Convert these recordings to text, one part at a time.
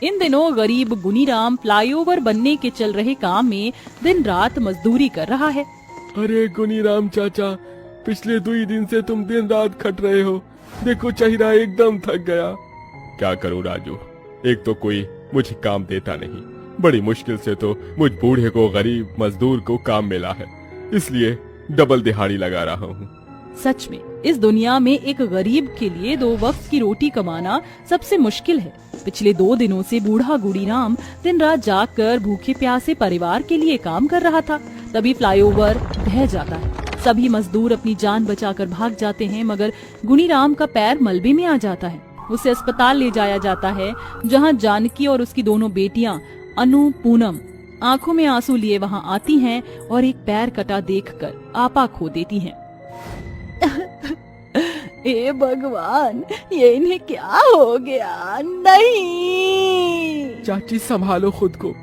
इन दिनों गरीब गुनीराम फ्लाईओवर बनने के चल रहे काम में दिन रात मजदूरी कर रहा है। अरे गुनीराम चाचा, पिछले 2 दिन से तुम दिन रात खट रहे हो। देखो चेहरा एकदम थक गया। क्या करूं राजू, एक तो कोई मुझे काम देता नहीं, बड़ी मुश्किल से तो मुझ बूढ़े को गरीब मजदूर को काम मिला है, इसलिए डबल दिहाड़ी लगा रहा हूँ। सच में इस दुनिया में एक गरीब के लिए 2 वक्त की रोटी कमाना सबसे मुश्किल है। पिछले 2 दिनों से बूढ़ा गुनीराम दिन रात जागकर भूखे प्यासे परिवार के लिए काम कर रहा था। तभी फ्लाईओवर ढह जाता है। सभी मजदूर अपनी जान बचाकर भाग जाते हैं, मगर गुनीराम का पैर मलबे में आ जाता है। उसे अस्पताल ले जाया जाता है, जहां जानकी और उसकी दोनों बेटियां अनु पूनम आंखों में आंसू लिए वहां आती हैं और एक पैर कटा देखकर आपा खो देती हैं। हे भगवान, ये इन्हें क्या हो गया? नहीं चाची संभालो खुद को।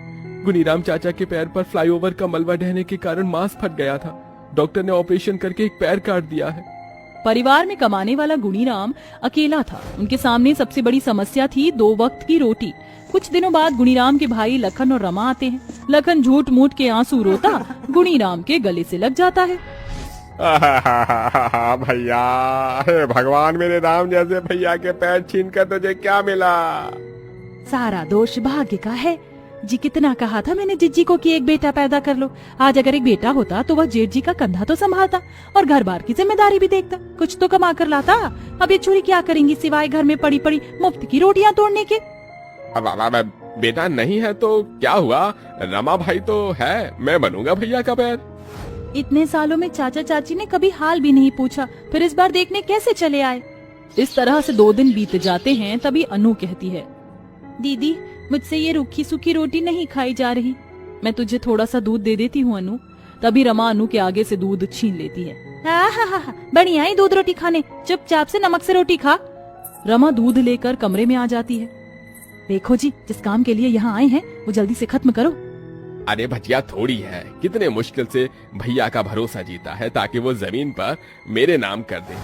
गुनीराम चाचा के पैर पर फ्लाईओवर का मलबा ढहने के कारण मांस फट गया था। डॉक्टर ने ऑपरेशन करके एक पैर काट दिया है। परिवार में कमाने वाला गुनीराम अकेला था। उनके सामने सबसे बड़ी समस्या थी 2 वक्त की रोटी। कुछ दिनों बाद गुनीराम के भाई लखन और रमा आते हैं। लखन झूठ मूठ के आंसू रोता गुनीराम के गले से लग जाता है। भैया, हे भगवान, मेरे राम जैसे भैया के पैर छीनकर तुझे क्या मिला? सारा दोष भाग्य का है जी। कितना कहा था मैंने जिज्जी को कि एक बेटा पैदा कर लो। आज अगर एक बेटा होता तो वह जेठ जी का कंधा तो संभालता और घर बार की जिम्मेदारी भी देखता, कुछ तो कमा कर लाता। अब ये छोरी क्या करेंगी सिवाय घर में पड़ी पड़ी मुफ्त की रोटियां तोड़ने के। अब बेटा नहीं है तो क्या हुआ, रमा भाई तो है, मैं बनूंगा भैया का पैर। इतने सालों में चाचा चाची ने कभी हाल भी नहीं पूछा, फिर इस बार देखने कैसे चले आए। इस तरह से 2 दिन बीत जाते हैं। तभी अनु कहती है, दीदी मुझसे ये रूखी सूखी रोटी नहीं खाई जा रही, मैं तुझे थोड़ा सा दूध दे देती हूँ अनु। तभी रमा अनु के आगे से दूध छीन लेती है। हा, बढ़िया ही दूध रोटी खाने, चुपचाप से नमक से रोटी खा। रमा दूध लेकर कमरे में आ जाती है। देखो जी, जिस काम के लिए यहाँ आए हैं वो जल्दी से खत्म करो। अरे भजिया थोड़ी है, कितने मुश्किल से भैया का भरोसा जीता है ताकि वो जमीन पर मेरे नाम कर दे,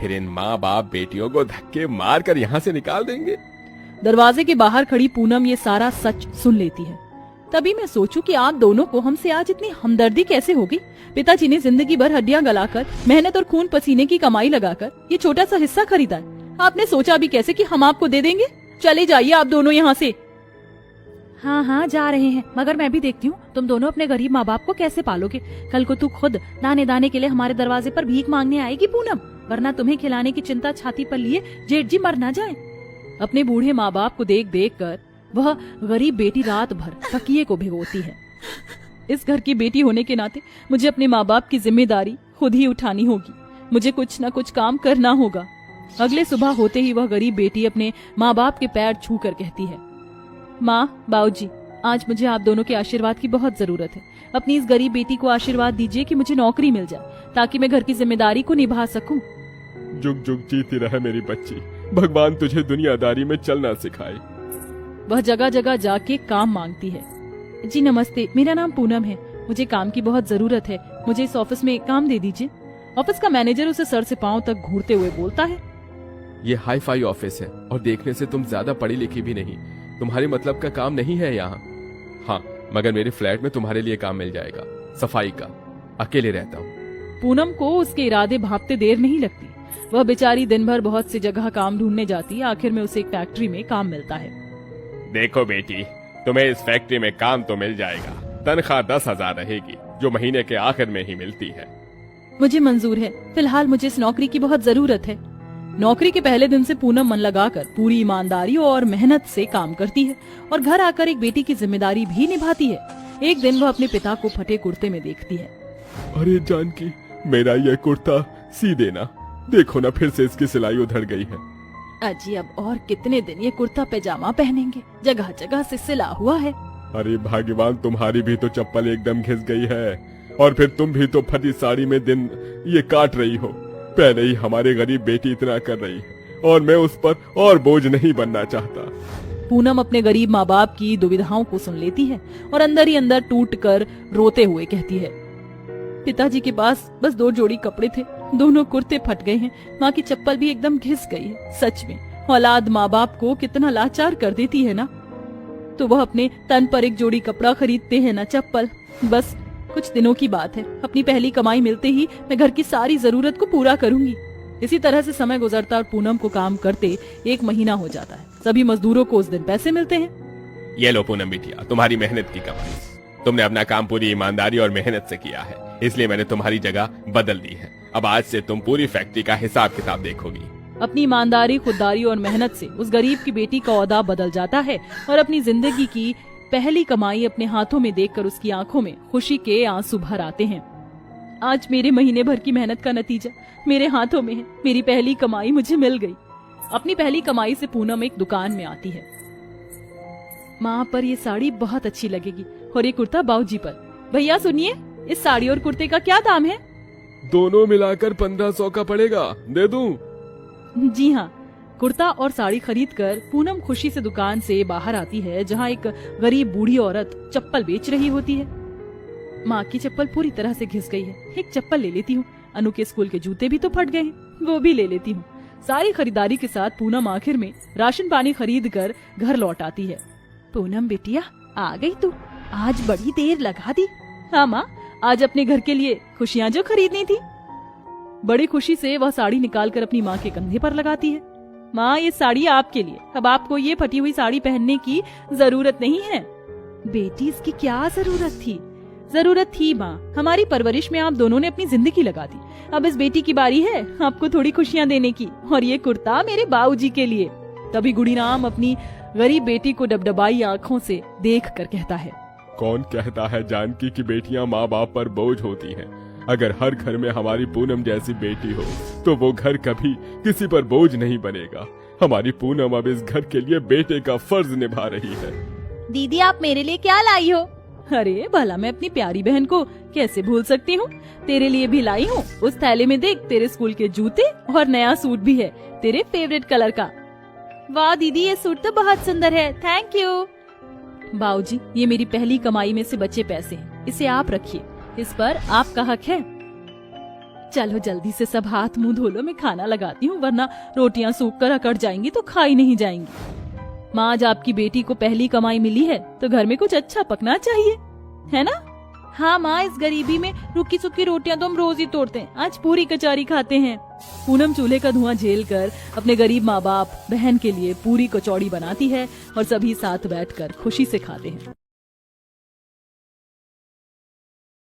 फिर इन माँ बाप बेटियों को धक्के मार कर यहाँ से निकाल देंगे। दरवाजे के बाहर खड़ी पूनम ये सारा सच सुन लेती है। तभी मैं सोचूं कि आप दोनों को हमसे आज इतनी हमदर्दी कैसे होगी। पिताजी ने जिंदगी भर हड्डियां गलाकर, मेहनत और खून पसीने की कमाई लगाकर ये छोटा सा हिस्सा खरीदा है। आपने सोचा भी कैसे कि हम आपको दे देंगे? चले जाइए आप दोनों यहाँ से। हाँ जा रहे हैं, मगर मैं भी देखती हूँ तुम दोनों अपने गरीब माँ बाप को कैसे पालोगे। कल को तू खुद दाने दाने के लिए हमारे दरवाजे पर भीख मांगने आएगी पूनम, वरना तुम्हें खिलाने की चिंता छाती पर लिए जेठ जी मर न जाए। अपने बूढ़े माँ बाप को देख देख कर वह गरीब बेटी रात भर तकिए को भिगोती है। इस घर की बेटी होने के नाते मुझे अपने माँ बाप की जिम्मेदारी खुद ही उठानी होगी। मुझे कुछ न कुछ काम करना होगा। अगले सुबह होते ही वह गरीब बेटी अपने माँ बाप के पैर छू कर कहती है, माँ बाबूजी, आज मुझे आप दोनों के आशीर्वाद की बहुत जरूरत है। अपनी इस गरीब बेटी को आशीर्वाद दीजिए कि मुझे नौकरी मिल जाए ताकि मैं घर की जिम्मेदारी को निभा सकूं। जुग जुग जीती रहे मेरी बच्ची, भगवान तुझे दुनियादारी में चलना सिखाए। वह जगह जगह जाके काम मांगती है। जी नमस्ते, मेरा नाम पूनम है, मुझे काम की बहुत जरूरत है, मुझे इस ऑफिस में काम दे दीजिए। ऑफिस का मैनेजर उसे सर से पांव तक घूरते हुए बोलता है, ये हाई फाई ऑफिस है और देखने से तुम ज्यादा पढ़ी लिखी भी नहीं, तुम्हारे मतलब का काम नहीं है यहाँ। हाँ, मगर मेरे फ्लैट में तुम्हारे लिए काम मिल जाएगा, सफाई का। अकेले रहता हूँ। पूनम को उसके इरादे भांपते देर नहीं लगती। वह बेचारी दिन भर बहुत सी जगह काम ढूंढने जाती। आखिर में उसे एक फैक्ट्री में काम मिलता है। देखो बेटी, तुम्हें इस फैक्ट्री में काम तो मिल जाएगा, तनख्वाह 10,000 रहेगी, जो महीने के आखिर में ही मिलती है। मुझे मंजूर है, फिलहाल मुझे इस नौकरी की बहुत जरूरत है। नौकरी के पहले दिन से पूनम मन लगाकर पूरी ईमानदारी और मेहनत से काम करती है और घर आकर एक बेटी की जिम्मेदारी भी निभाती है। एक दिन वह अपने पिता को फटे कुर्ते में देखती है। अरे जानकी, मेरा ये कुर्ता सी देना, देखो ना फिर से इसकी सिलाई उधड़ गई है। अजी, अब और कितने दिन ये कुर्ता पैजामा पहनेंगे, जगह जगह से सिला हुआ है। अरे भाग्यवान, तुम्हारी भी तो चप्पल एकदम घिस गई है और फिर तुम भी तो फटी साड़ी में दिन ये काट रही हो। पहले ही हमारी गरीब बेटी इतना कर रही है और मैं उस पर और बोझ नहीं बनना चाहता। पूनम अपने गरीब माँ बाप की दुविधाओं को सुन लेती है और अंदर ही अंदर टूट कर रोते हुए कहती है, पिताजी के पास बस 2 जोड़ी कपड़े थे, दोनों कुर्ते फट गए हैं, माँ की चप्पल भी एकदम घिस गई है। सच में औलाद माँ बाप को कितना लाचार कर देती है ना। तो वह अपने तन पर एक जोड़ी कपड़ा खरीदते हैं न चप्पल। बस कुछ दिनों की बात है, अपनी पहली कमाई मिलते ही मैं घर की सारी जरूरत को पूरा करूंगी। इसी तरह से समय गुजरता और पूनम को काम करते 1 महीना हो जाता है। सभी मजदूरों को उस दिन पैसे मिलते हैं। ये लो पूनम बिटिया, तुम्हारी मेहनत की कमाई। तुमने अपना काम पूरी ईमानदारी और मेहनत से किया है, इसलिए मैंने तुम्हारी जगह बदल दी है। अब आज से तुम पूरी फैक्ट्री का हिसाब किताब देखोगी। अपनी ईमानदारी, खुददारी और मेहनत से उस गरीब की बेटी का ओहदा बदल जाता है और अपनी जिंदगी की पहली कमाई अपने हाथों में देखकर उसकी आंखों में खुशी के आंसू भर आते हैं। आज मेरे महीने भर की मेहनत का नतीजा मेरे हाथों में है। मेरी पहली कमाई मुझे मिल गई। अपनी पहली कमाई से पूनम एक दुकान में आती है। माँ पर ये साड़ी बहुत अच्छी लगेगी और ये कुर्ता बाऊजी पर। भैया सुनिए, इस साड़ी और कुर्ते का क्या दाम है? दोनों मिलाकर 1500 का पड़ेगा, दे दूं? जी हाँ। कुर्ता और साड़ी खरीदकर पूनम खुशी से दुकान से बाहर आती है, जहाँ एक गरीब बूढ़ी औरत चप्पल बेच रही होती है। माँ की चप्पल पूरी तरह से घिस गई है, एक चप्पल ले लेती हूँ। अनु के स्कूल के जूते भी तो फट गए हैं, वो भी ले लेती हूँ। सारी खरीदारी के साथ पूनम आखिर में राशन पानी खरीद कर घर लौट आती है। पूनम बेटिया, आ गई तू? आज बड़ी देर लगा दी। हाँ माँ, आज अपने घर के लिए खुशियाँ जो खरीदनी थी। बड़ी खुशी से वह साड़ी निकाल कर अपनी माँ के कंधे पर लगाती है। माँ, ये साड़ी आपके लिए। अब आपको ये फटी हुई साड़ी पहनने की जरूरत नहीं है। बेटी, इसकी क्या जरूरत थी? जरूरत थी माँ, हमारी परवरिश में आप दोनों ने अपनी जिंदगी लगा दी। अब इस बेटी की बारी है आपको थोड़ी खुशियाँ देने की, और ये कुर्ता मेरे बाबूजी के लिए। तभी गुड़ीराम अपनी गरीब बेटी को डबडबाई आंखों से देख कर कहता है, कौन कहता है जानकी की बेटियां माँ बाप पर बोझ होती हैं? अगर हर घर में हमारी पूनम जैसी बेटी हो तो वो घर कभी किसी पर बोझ नहीं बनेगा। हमारी पूनम अब इस घर के लिए बेटे का फर्ज निभा रही है। दीदी, आप मेरे लिए क्या लाई हो? अरे भला, मैं अपनी प्यारी बहन को कैसे भूल सकती हूँ। तेरे लिए भी लाई हूँ। उस थैले में देख, तेरे स्कूल के जूते और नया सूट भी है, तेरे फेवरेट कलर का। वाह दीदी, ये सूट तो बहुत सुंदर है, थैंक यू। बाऊजी, ये मेरी पहली कमाई में से बचे पैसे हैं, इसे आप रखिए, इस पर आपका हक है। चलो जल्दी से सब हाथ मुंह धो लो, मैं खाना लगाती हूँ, वरना रोटियां सूख कर अकड़ जाएंगी तो खाई नहीं जाएंगी। माँ, आज आपकी बेटी को पहली कमाई मिली है तो घर में कुछ अच्छा पकना चाहिए, है ना? हाँ माँ, इस गरीबी में रुकी सुखी रोटियां तो हम रोज ही तोड़ते हैं, आज पूरी कचौरी खाते हैं। पूनम चूल्हे का धुआं झेलकर अपने गरीब माँ बाप बहन के लिए पूरी कचौड़ी बनाती है और सभी साथ बैठकर खुशी से खाते हैं।